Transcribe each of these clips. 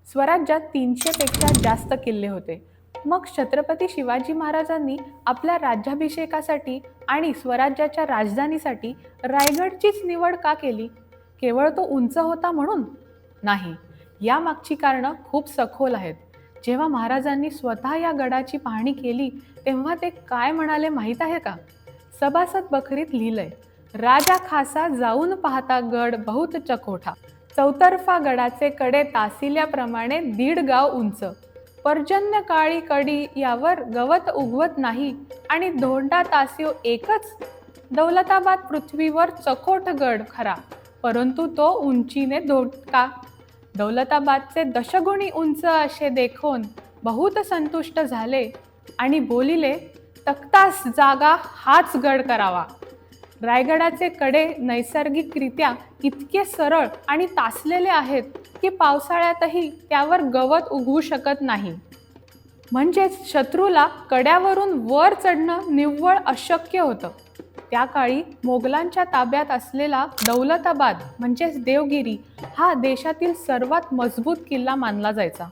स्वराज्यात 300 पेक्षा जास्त किल्ले होते. मग छत्रपती शिवाजी महाराजांनी आपल्या राज्याभिषेकासाठी आणि स्वराज्याच्या राजधानीसाठी रायगडचीच निवड का केली? केवळ तो उंच होता म्हणून? नाही. यामागची कारणं खूप सखोल आहेत. जेव्हा महाराजांनी स्वतः या गडाची पाहणी केली, तेव्हा ते काय म्हणाले माहीत आहे का? सभासद बखरीत लिहिलंय, राजा खासा जाऊन पाहता गड बहुत चकोठा. चौतर्फा गडाचे कडे तासिल्याप्रमाणे 1.5 गाव उंच. पर्जन्य काळी कडी यावर गवत उगवत नाही आणि धोंडा तास्यो एकच. दौलताबाद पृथ्वीवर चकोट गड खरा, परंतु तो उंचीने धोका. दौलताबादचे दशगुणी उंच असे देखून बहुत संतुष्ट झाले आणि बोलिले, तख्तास जागा हाच गड करावा. रायगडाचे कडे नैसर्गिकरित्या इतके सरळ आणि तासलेले आहेत की पावसाळ्यातही त्यावर गवत उगवू शकत नाही. म्हणजेच शत्रूला कड्यावरून वर चढणं निव्वळ अशक्य होतं. त्या काळी मोगलांच्या ताब्यात असलेला दौलताबाद म्हणजेच देवगिरी हा देशातील सर्वात मजबूत किल्ला मानला जायचा.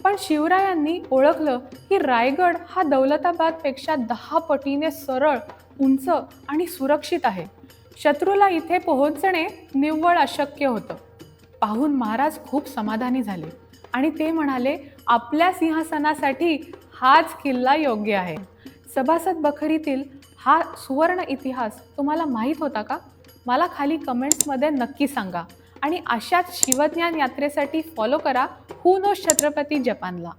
पण शिवरायांनी ओळखलं की रायगड हा दौलताबादपेक्षा 10 पटीने सरळ, उंच आणि सुरक्षित आहे. शत्रूला इथे पोहोचणे निव्वळ अशक्य होतं. पाहून महाराज खूप समाधानी झाले आणि ते म्हणाले, आपल्या सिंहासनासाठी हाच किल्ला योग्य आहे. सभासद बखरीतील हा सुवर्ण इतिहास तुम्हाला माहीत होता का? मला खाली कमेंट्समध्ये नक्की सांगा आणि अशाच शिवज्ञान यात्रेसाठी फॉलो करा हू नोज छत्रपती जपानला.